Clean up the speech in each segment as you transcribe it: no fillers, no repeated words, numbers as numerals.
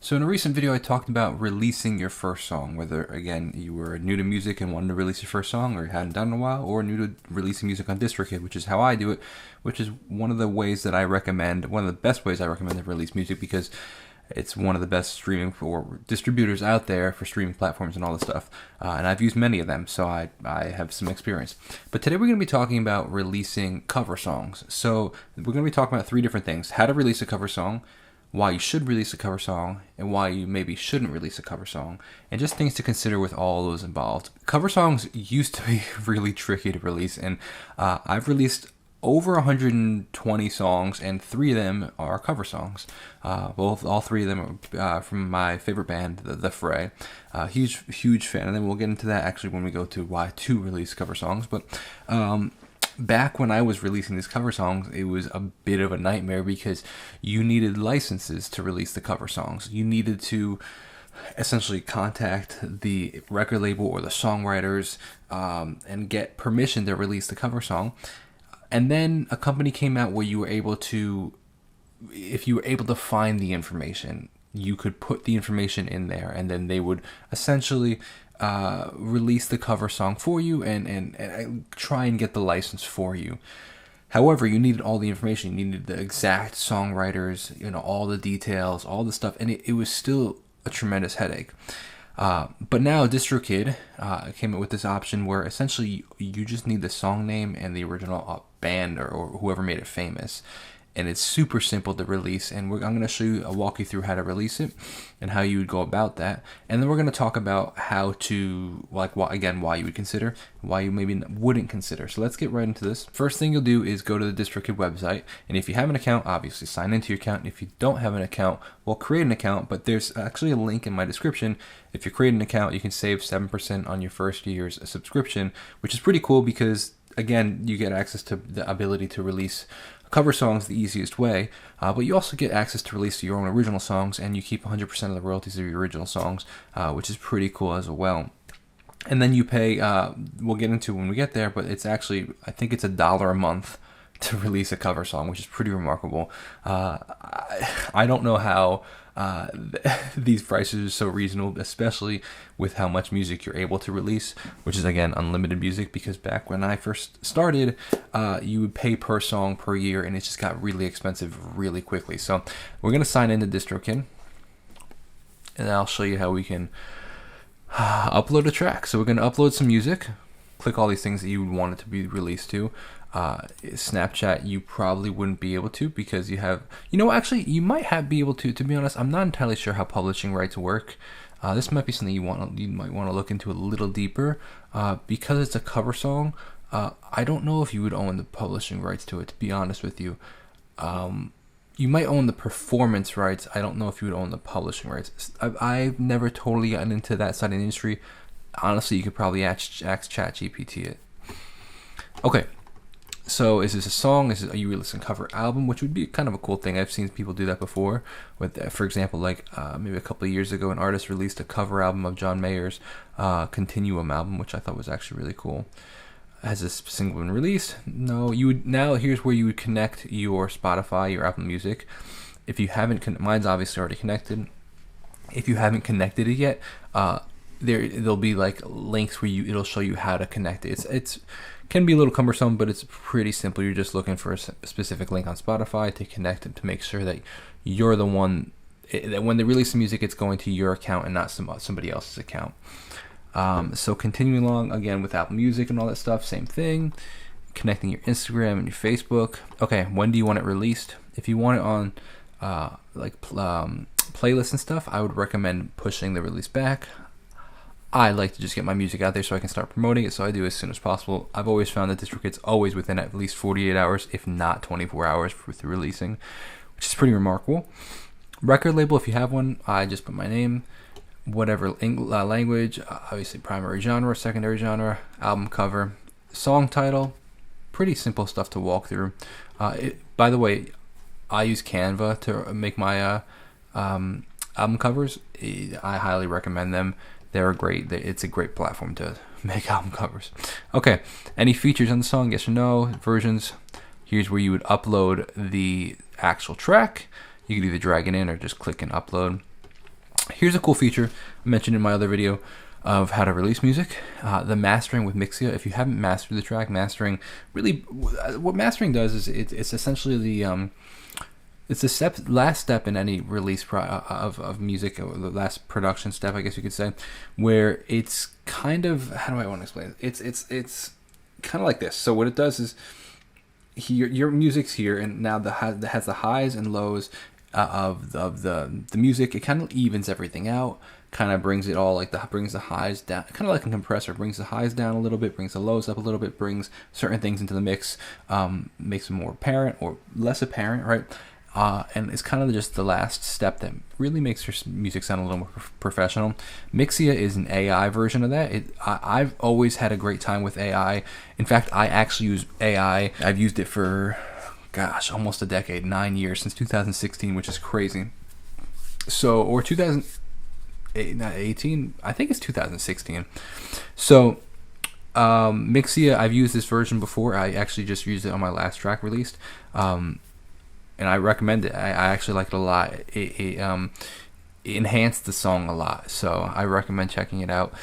So in a recent video, I talked about releasing your first song, whether, again, you were new to music and wanted to release your first song or you hadn't done it in a while, or new to releasing music on DistroKid, which is how I do it, which is one of the ways that I recommend, one of the best ways I recommend to release music because it's one of the best streaming for distributors out there for streaming platforms and all this stuff. And I've used many of them, so I have some experience. But today we're going to be talking about releasing cover songs. So we're going to be talking about three different things: how to release a cover song, why you should release a cover song, and why you maybe shouldn't release a cover song, and just things to consider with all those involved. Cover songs used to be really tricky to release, and I've released over 120 songs, and 3 of them are cover songs. All 3 of them are from my favorite band, The Fray. Huge fan, and then we'll get into that actually when we go to why to release cover songs. But back when I was releasing these cover songs, it was a bit of a nightmare because you needed licenses to release the cover songs. You needed to essentially contact the record label or the songwriters and get permission to release the cover song. And then a company came out where you were able to, if you were able to find the information, you could put the information in there, and then they would essentially release the cover song for you and try and get the license for you. However, you needed all the information. You needed the exact songwriters, all the details, all the stuff, and it was still a tremendous headache. But now DistroKid came up with this option where essentially you just need the song name and the original band or whoever made it famous. And it's super simple to release, and I'm going to show you, walk you through how to release it and how you would go about that. And then we're going to talk about how to, why you would consider, why you maybe wouldn't consider. So let's get right into this. First thing you'll do is go to the DistroKid website, and if you have an account, obviously sign into your account. If you don't have an account, well, create an account, but there's actually a link in my description. If you create an account, you can save 7% on your first year's subscription, which is pretty cool because, again, you get access to the ability to release cover songs the easiest way, but you also get access to release your own original songs, and you keep 100% of the royalties of your original songs, which is pretty cool as well. And then you pay, we'll get into when we get there, but it's actually, I think it's $1 a month to release a cover song, which is pretty remarkable. I don't know how these prices are so reasonable, especially with how much music you're able to release, which is, again, unlimited music, because back when I first started, you would pay per song per year, and it just got really expensive really quickly. So we're going to sign into DistroKid, and I'll show you how we can upload a track. So we're going to upload some music, click all these things that you would want it to be released to. Snapchat, you probably wouldn't be able to because you have, actually, you might be able to be honest. I'm not entirely sure how publishing rights work. This might be something you might want to look into a little deeper. Because it's a cover song, I don't know if you would own the publishing rights to it, to be honest with you. You might own the performance rights. I don't know if you would own the publishing rights. I've never totally gotten into that side of the industry. Honestly, you could probably ask ChatGPT it. Okay. So is this a song? Are you releasing a cover album? Which would be kind of a cool thing. I've seen people do that before. With, for example, maybe a couple of years ago, an artist released a cover album of John Mayer's Continuum album, which I thought was actually really cool. Has this single been released? No. Here's where you would connect your Spotify, your Apple Music. If you haven't, mine's obviously already connected. If you haven't connected it yet, there'll be links where it'll show you how to connect it. It's can be a little cumbersome, but it's pretty simple. You're just looking for a specific link on Spotify to connect it to make sure that you're the one that when they release the music, it's going to your account and not somebody else's account. So continuing along again with Apple Music and all that stuff, same thing. Connecting your Instagram and your Facebook. Okay, when do you want it released? If you want it on playlists and stuff, I would recommend pushing the release back. I like to just get my music out there so I can start promoting it, so I do as soon as possible. I've always found that DistroKid's always within at least 48 hours, if not 24 hours with releasing, which is pretty remarkable. Record label, if you have one, I just put my name, whatever language, obviously primary genre, secondary genre, album cover, song title, pretty simple stuff to walk through. By the way, I use Canva to make my album covers. I highly recommend them. They're great. It's a great platform to make album covers. Okay, any features on the song? Yes or no? Versions. Here's where you would upload the actual track. You could either drag it in or just click and upload. Here's a cool feature I mentioned in my other video of how to release music, the mastering with Mixia. If you haven't mastered the track, mastering really, what mastering does is it's essentially the it's the last step in any release of music, or the last production step, I guess you could say, where it's kind of, how do I want to explain it? It's kind of like this. So what it does is, here your music's here, and now has the highs and lows of the music. It kind of evens everything out, kind of brings it all, like brings the highs down, kind of like a compressor, brings the highs down a little bit, brings the lows up a little bit, brings certain things into the mix, makes them more apparent or less apparent, right? And it's kind of just the last step that really makes your music sound a little more professional. Mixia is an AI version of that. I've always had a great time with AI. In fact, I actually use AI. I've used it for, gosh, almost a decade, 9 years, since 2016, which is crazy. So, or 2018, I think it's 2016. So, Mixia, I've used this version before. I actually just used it on my last track released. And I recommend it. I actually like it a lot. It enhanced the song a lot, so I recommend checking it out.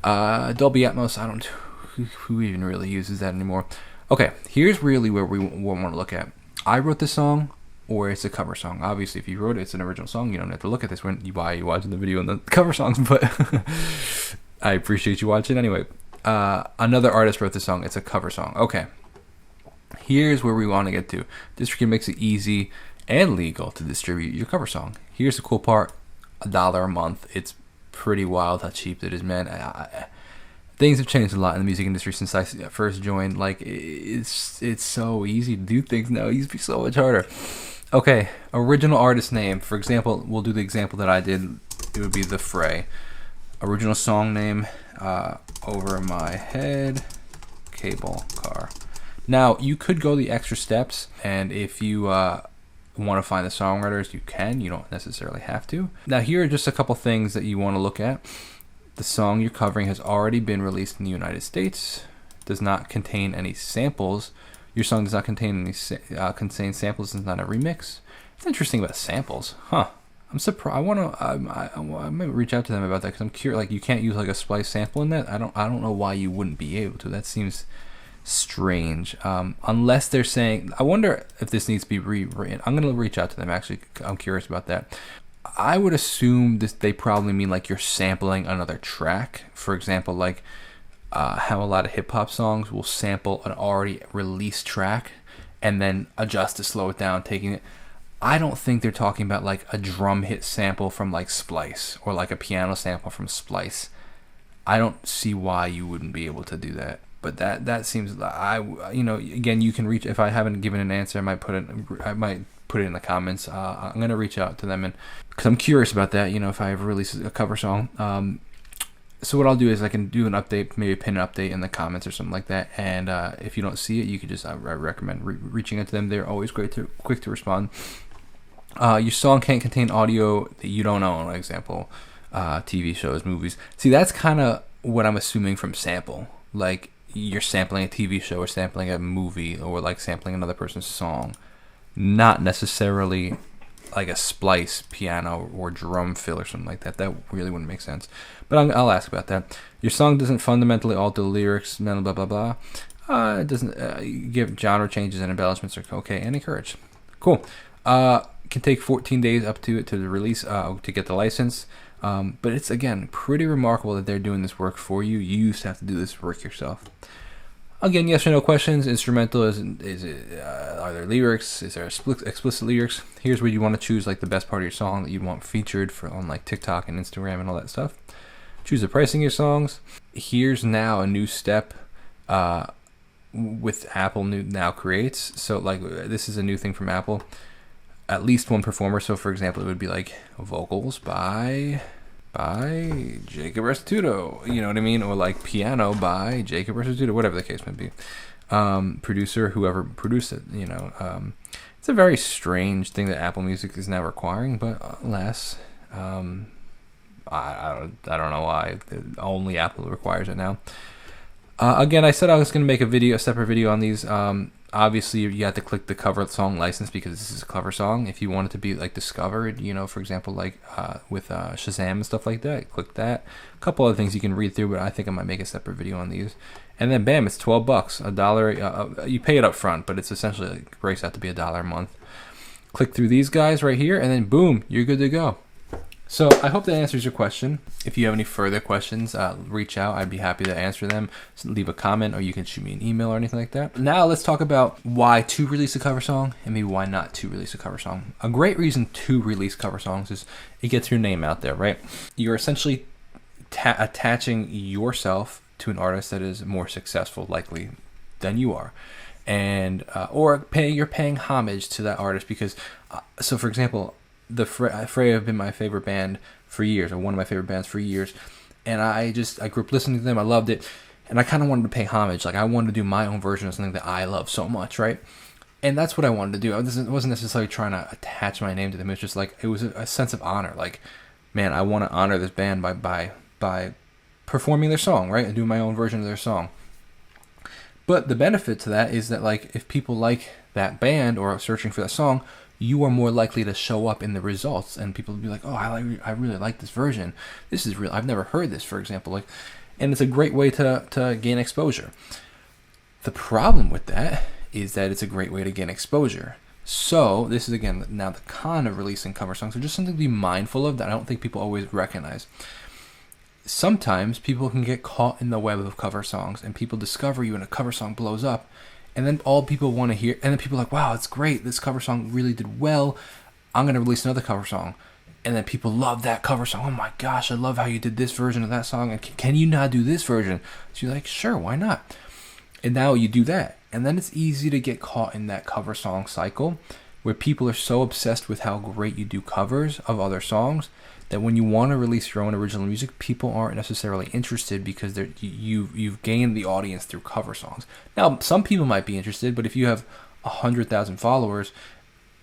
Dolby Atmos, I don't who even really uses that anymore. Okay, here's really where we want to look at. I wrote this song, or it's a cover song. Obviously, if you wrote it, it's an original song. You don't have to look at this when you watching the video and the cover songs, but I appreciate you watching anyway. Another artist wrote this song. It's a cover song. Okay. Here's where we want to get to. DistroKid makes it easy and legal to distribute your cover song. Here's the cool part: $1 a month. It's pretty wild how cheap it is, man. Things have changed a lot in the music industry since I first joined. Like, it's so easy to do things now. It used to be so much harder. Okay, original artist name. For example, we'll do the example that I did. It would be The Fray. Original song name: Over My Head, Cable Car. Now, you could go the extra steps, and if you want to find the songwriters, you can. You don't necessarily have to. Now, here are just a couple things that you want to look at. The song you're covering has already been released in the United States, does not contain any samples. Your song does not contain any samples, it's not a remix. It's interesting about samples, huh? I'm surprised. I might reach out to them about that, because I'm curious. Like, you can't use like a splice sample in that. I don't know why you wouldn't be able to. That seems strange, unless they're saying, I wonder if this needs to be rewritten. I'm gonna reach out to them. Actually, I'm curious about that. I would assume they probably mean like you're sampling another track. For example, like how a lot of hip-hop songs will sample an already released track and then adjust to slow it down, taking it. I don't think they're talking about like a drum hit sample from like Splice, or like a piano sample from Splice. I don't see why you wouldn't be able to do that. But that seems, again, you can reach. If I haven't given an answer, I might put it in the comments. I'm gonna reach out to them, and because I'm curious about that. If I ever release a cover song. So what I'll do is I can do an update, maybe pin an update in the comments or something like that. And if you don't see it, you could just I recommend reaching out to them. They're always quick to respond. Your song can't contain audio that you don't own. For example, TV shows, movies. See, that's kind of what I'm assuming from sample. Like, you're sampling a TV show or sampling a movie, or like sampling another person's song, not necessarily like a splice piano or drum fill or something like that. That really wouldn't make sense. But I'll ask about that. Your song doesn't fundamentally alter the lyrics, blah blah blah. It doesn't give genre changes and embellishments are okay and encouraged. Cool. Can take 14 days up to the release to get the license. But it's, again, pretty remarkable that they're doing this work for you. You used to have to do this work yourself. Again, yes or no questions. Instrumental, is it? Are there lyrics? Is there explicit lyrics? Here's where you want to choose like the best part of your song that you want featured on like TikTok and Instagram and all that stuff. Choose the pricing of your songs. Here's now a new step with Apple now creates. So like, this is a new thing from Apple. At least one performer. So for example, it would be like vocals by Jacob Restituto, you know what I mean? Or like piano by Jacob Restituto, whatever the case may be. Producer, whoever produced it, it's a very strange thing that Apple Music is now requiring, but alas, I don't know why. Only Apple requires it now. Again, I said I was going to make a separate video on these. Obviously, you have to click the cover song license because this is a cover song. If you want it to be like discovered, you know, for example, like with Shazam and stuff like that, click that. A couple other things you can read through, but I think I might make a separate video on these. And then bam, it's $12, $1. You pay it up front, but it's essentially like breaks out to be $1 a month. Click through these guys right here, and then boom, you're good to go. So I hope that answers your question. If you have any further questions, reach out. I'd be happy to answer them. So leave a comment, or you can shoot me an email or anything like that. Now let's talk about why to release a cover song and maybe why not to release a cover song. A great reason to release cover songs is it gets your name out there, right? You're essentially attaching yourself to an artist that is more successful likely than you are. And or you're paying homage to that artist because, so for example, the Fray have been my favorite band for years, or one of my favorite bands for years, and I grew up listening to them. I loved it, and I kind of wanted to pay homage. Like I wanted to do my own version of something that I love so much, right? And that's what I wanted to do. I wasn't necessarily trying to attach my name to them. It was just like it was a sense of honor. Like, man, I want to honor this band by performing their song, right, and doing my own version of their song. But the benefit to that is that, like, if people like that band or are searching for that song, you are more likely to show up in the results, and people will be like, "Oh, I really like this version. This is real. I've never heard this," for example. Like, and it's a great way to gain exposure. The problem with that is that it's a great way to gain exposure. So this is again now the con of releasing cover songs. So just something to be mindful of that I don't think people always recognize. Sometimes people can get caught in the web of cover songs, and people discover you and a cover song blows up, and then all people want to hear, and then people are like, wow, it's great, this cover song really did well, I'm going to release another cover song. And then people love that cover song. Oh my gosh, I love how you did this version of that song, and can you not do this version? So you're like, sure, why not? And now you do that, and then it's easy to get caught in that cover song cycle where people are so obsessed with how great you do covers of other songs that when you want to release your own original music, people aren't necessarily interested because you've gained the audience through cover songs. Now, some people might be interested, but if you have 100,000 followers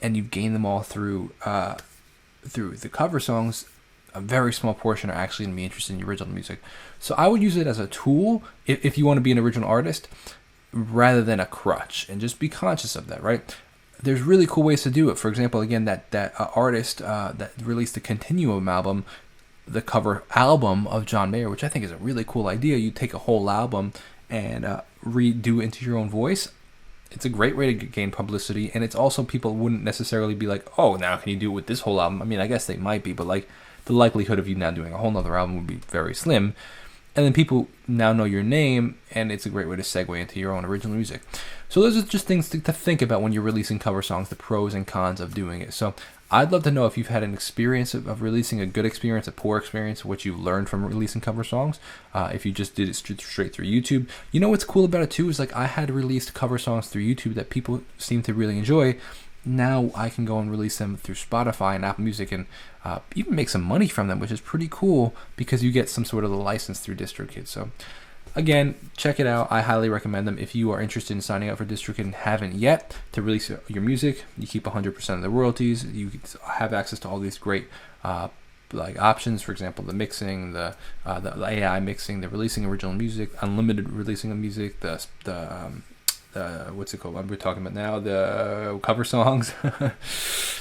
and you've gained them all through the cover songs, a very small portion are actually going to be interested in your original music. So I would use it as a tool if you want to be an original artist rather than a crutch, and just be conscious of that, right? There's really cool ways to do it. For example, again, that artist that released the Continuum album, the cover album of John Mayer, which I think is a really cool idea. You take a whole album and redo it into your own voice. It's a great way to gain publicity, and it's also, people wouldn't necessarily be like, oh, now can you do it with this whole album? I mean, I guess they might be, but like the likelihood of you now doing a whole nother album would be very slim. And then people now know your name, and it's a great way to segue into your own original music. So those are just things to think about when you're releasing cover songs, the pros and cons of doing it. So I'd love to know if you've had an experience of releasing, a good experience, a poor experience, what you learned from releasing cover songs. If you just did it straight through YouTube. You know what's cool about it too is, like, I had released cover songs through YouTube that people seem to really enjoy. Now I can go and release them through Spotify and Apple Music, and even make some money from them, which is pretty cool because you get some sort of a license through DistroKid. So again, check it out. I highly recommend them. If you are interested in signing up for DistroKid and haven't yet, to release your music, you keep 100% of the royalties. You have access to all these great like options. For example, the mixing, the AI mixing, the releasing original music, unlimited releasing of music, the what's it called? What we're talking about now, the cover songs.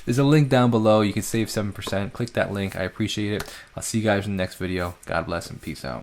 There's a link down below. You can save 7%. Click that link. I appreciate it. I'll see you guys in the next video. God bless and peace out.